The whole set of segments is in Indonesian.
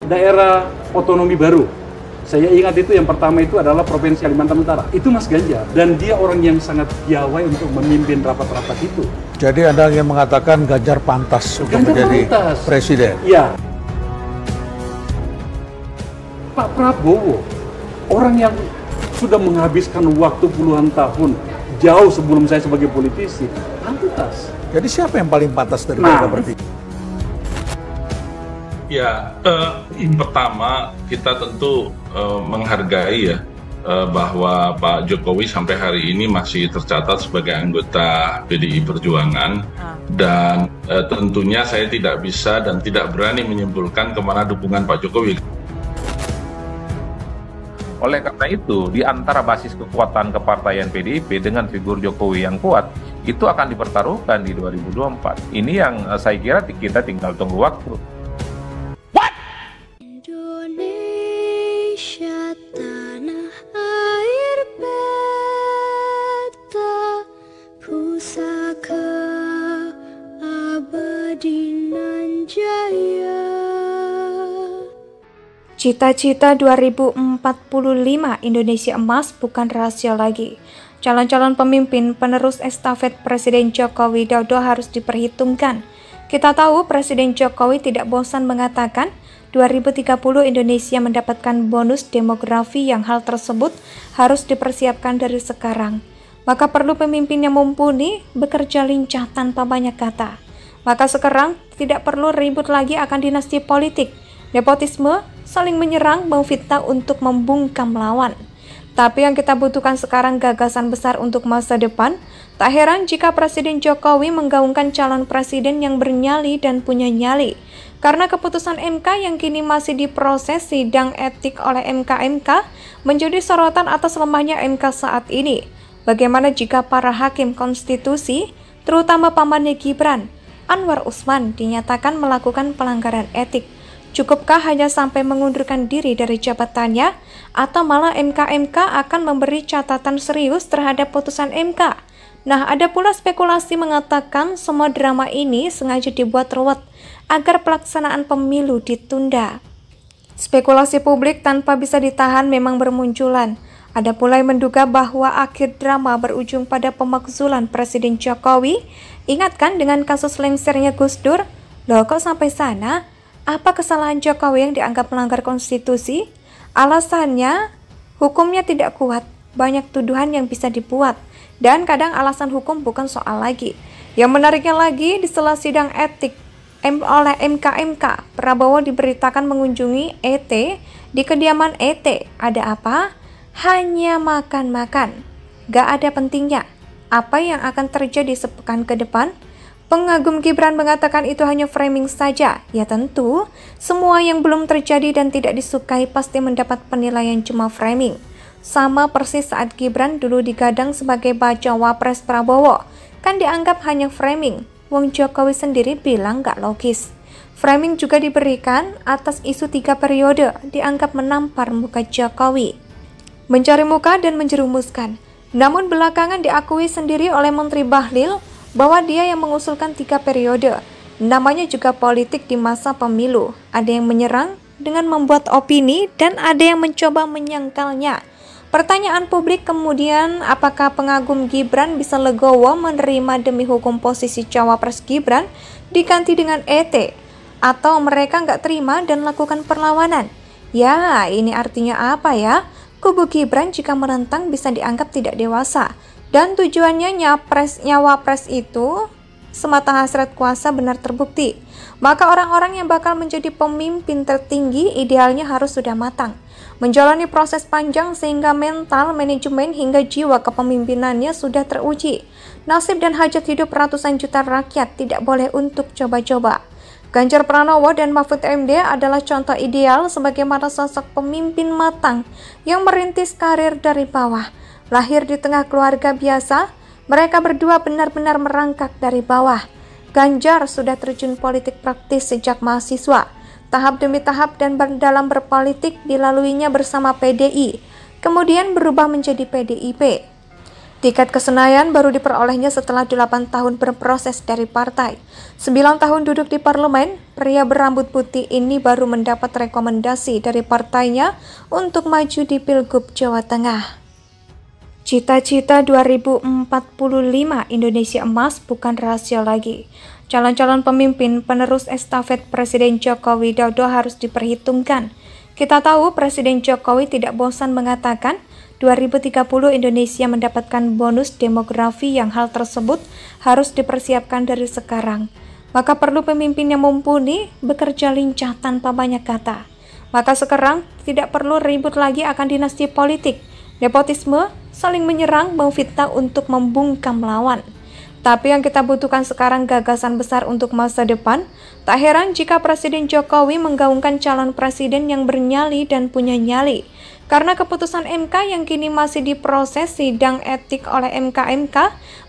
daerah otonomi baru. Saya ingat itu yang pertama itu adalah Provinsi Kalimantan Utara. Itu Mas Ganjar. Dan dia orang yang sangat piawai untuk memimpin rapat-rapat itu. Jadi Anda yang mengatakan Ganjar pantas untuk menjadi presiden? Iya. Pak Prabowo, orang yang sudah menghabiskan waktu puluhan tahun, jauh sebelum saya sebagai politisi, pantas. Jadi siapa yang paling pantas dari mereka bertiga? Ya, pertama kita tentu menghargai ya bahwa Pak Jokowi sampai hari ini masih tercatat sebagai anggota PDI Perjuangan dan tentunya saya tidak bisa dan tidak berani menyimpulkan kemana dukungan Pak Jokowi. Oleh karena itu, di antara basis kekuatan kepartaian PDIP dengan figur Jokowi yang kuat, itu akan dipertaruhkan di 2024. Ini yang saya kira kita tinggal tunggu waktu. Indonesia tanah air beta, pusaka abadi nan jaya. Cita-cita 2045 Indonesia emas bukan rahasia lagi. Calon-calon pemimpin penerus estafet Presiden Joko Widodo harus diperhitungkan. Kita tahu Presiden Jokowi tidak bosan mengatakan 2030 Indonesia mendapatkan bonus demografi yang hal tersebut harus dipersiapkan dari sekarang. Maka perlu pemimpin yang mumpuni, bekerja lincah tanpa banyak kata. Maka sekarang tidak perlu ribut lagi akan dinasti politik, nepotisme, saling menyerang, memfitnah untuk membungkam lawan. Tapi yang kita butuhkan sekarang gagasan besar untuk masa depan. Tak heran jika Presiden Jokowi menggaungkan calon presiden yang bernyali dan punya nyali. Karena keputusan MK yang kini masih diproses sidang etik oleh MK menjadi sorotan atas lemahnya MK saat ini. Bagaimana jika para hakim konstitusi, terutama pamannya Gibran, Anwar Usman, dinyatakan melakukan pelanggaran etik? Cukupkah hanya sampai mengundurkan diri dari jabatannya, atau malah MK akan memberi catatan serius terhadap putusan MK? Nah, ada pula spekulasi mengatakan semua drama ini sengaja dibuat ruwet agar pelaksanaan pemilu ditunda. Spekulasi publik tanpa bisa ditahan memang bermunculan. Ada pula yang menduga bahwa akhir drama berujung pada pemakzulan Presiden Jokowi. Ingatkan dengan kasus lengsernya Gus Dur? Loh, kok sampai sana? Apa kesalahan Jokowi yang dianggap melanggar konstitusi? Alasannya, hukumnya tidak kuat, banyak tuduhan yang bisa dibuat, dan kadang alasan hukum bukan soal lagi. Yang menariknya lagi, di sela sidang etik oleh MK, Prabowo diberitakan mengunjungi ET di kediaman ET. Ada apa? Hanya makan-makan. Gak ada pentingnya. Apa yang akan terjadi sepekan ke depan? Pengagum Gibran mengatakan itu hanya framing saja. Ya tentu, semua yang belum terjadi dan tidak disukai pasti mendapat penilaian cuma framing. Sama persis saat Gibran dulu digadang sebagai bacawa pres Prabowo. Kan dianggap hanya framing. Wong Jokowi sendiri bilang gak logis. Framing juga diberikan atas isu 3 periode, dianggap menampar muka Jokowi. Mencari muka dan menjerumuskan. Namun belakangan diakui sendiri oleh Menteri Bahlil bahwa dia yang mengusulkan 3 periode. Namanya juga politik di masa pemilu. Ada yang menyerang dengan membuat opini dan ada yang mencoba menyangkalnya. Pertanyaan publik kemudian, apakah pengagum Gibran bisa legowo menerima demi hukum posisi cawapres Gibran diganti dengan ET? Atau mereka nggak terima dan lakukan perlawanan? Ya, ini artinya apa ya? Kubu Gibran jika menentang bisa dianggap tidak dewasa. Dan tujuannya nyawapres itu semata hasrat kuasa benar terbukti. Maka orang-orang yang bakal menjadi pemimpin tertinggi idealnya harus sudah matang. Menjalani proses panjang sehingga mental, manajemen hingga jiwa kepemimpinannya sudah teruji. Nasib dan hajat hidup ratusan juta rakyat tidak boleh untuk coba-coba. Ganjar Pranowo dan Mahfud MD adalah contoh ideal sebagaimana sosok pemimpin matang yang merintis karir dari bawah. Lahir di tengah keluarga biasa, mereka berdua benar-benar merangkak dari bawah. Ganjar sudah terjun politik praktis sejak mahasiswa. Tahap demi tahap dan dalam berpolitik dilaluinya bersama PDI, kemudian berubah menjadi PDIP. Tiket ke Senayan baru diperolehnya setelah 8 tahun berproses dari partai. 9 tahun duduk di parlemen, pria berambut putih ini baru mendapat rekomendasi dari partainya untuk maju di Pilgub Jawa Tengah. Cita-cita 2045 Indonesia Emas bukan rahasia lagi. Calon-calon pemimpin penerus estafet Presiden Joko Widodo harus diperhitungkan. Kita tahu Presiden Jokowi tidak bosan mengatakan 2030 Indonesia mendapatkan bonus demografi yang hal tersebut harus dipersiapkan dari sekarang. Maka perlu pemimpin yang mumpuni, bekerja lincah tanpa banyak kata. Maka sekarang tidak perlu ribut lagi akan dinasti politik, nepotisme, saling menyerang, memfitnah untuk membungkam lawan. Tapi yang kita butuhkan sekarang gagasan besar untuk masa depan. Tak heran jika Presiden Jokowi menggaungkan calon presiden yang bernyali dan punya nyali. Karena keputusan MK yang kini masih diproses sidang etik oleh MK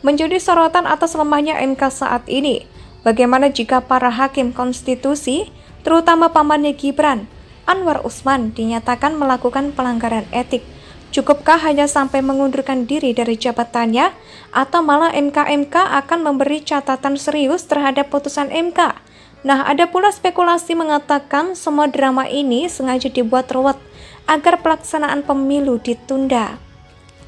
menjadi sorotan atas lemahnya MK saat ini. Bagaimana jika para hakim konstitusi, terutama pamannya Gibran, Anwar Usman, dinyatakan melakukan pelanggaran etik? Cukupkah hanya sampai mengundurkan diri dari jabatannya, atau malah MK akan memberi catatan serius terhadap putusan MK? Nah, ada pula spekulasi mengatakan semua drama ini sengaja dibuat ruwet agar pelaksanaan pemilu ditunda.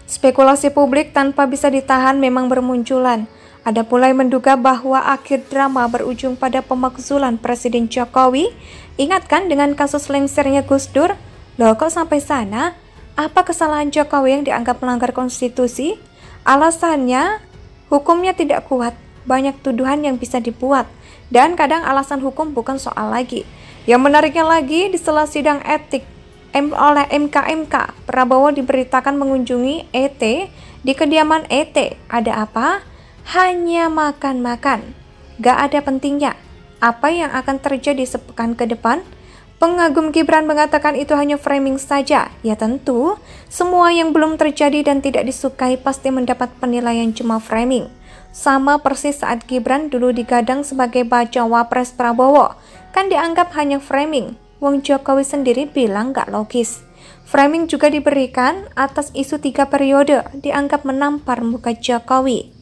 Spekulasi publik tanpa bisa ditahan memang bermunculan. Ada pula yang menduga bahwa akhir drama berujung pada pemakzulan Presiden Jokowi. Ingatkan dengan kasus lengsernya Gus Dur? Loh, kok sampai sana? Apa kesalahan Jokowi yang dianggap melanggar konstitusi? Alasannya, hukumnya tidak kuat, banyak tuduhan yang bisa dibuat, dan kadang alasan hukum bukan soal lagi. Yang menariknya lagi, di sela sidang etik oleh MK, Prabowo diberitakan mengunjungi ET di kediaman ET. Ada apa? Hanya makan-makan. Gak ada pentingnya. Apa yang akan terjadi sepekan ke depan? Pengagum Gibran mengatakan itu hanya framing saja. Ya tentu, semua yang belum terjadi dan tidak disukai pasti mendapat penilaian cuma framing. Sama persis saat Gibran dulu digadang sebagai bacawa pres Prabowo. Kan dianggap hanya framing. Wong Jokowi sendiri bilang gak logis. Framing juga diberikan atas isu 3 periode, dianggap menampar muka Jokowi.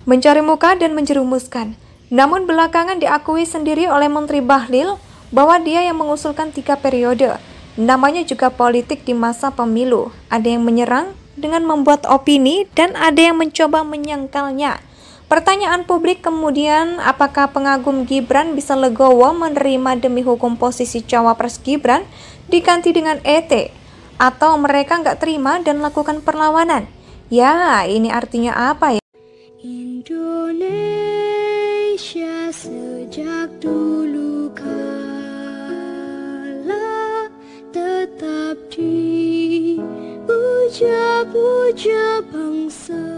Mencari muka dan menjerumuskan. Namun belakangan diakui sendiri oleh Menteri Bahlil bahwa dia yang mengusulkan 3 periode. Namanya juga politik di masa pemilu. Ada yang menyerang dengan membuat opini dan ada yang mencoba menyangkalnya. Pertanyaan publik kemudian, apakah pengagum Gibran bisa legowo menerima demi hukum posisi cawapres Gibran diganti dengan ET? Atau mereka nggak terima dan lakukan perlawanan? Ya, ini artinya apa ya? Indonesia sejak dulu kala tetap dipuja-puja bangsa.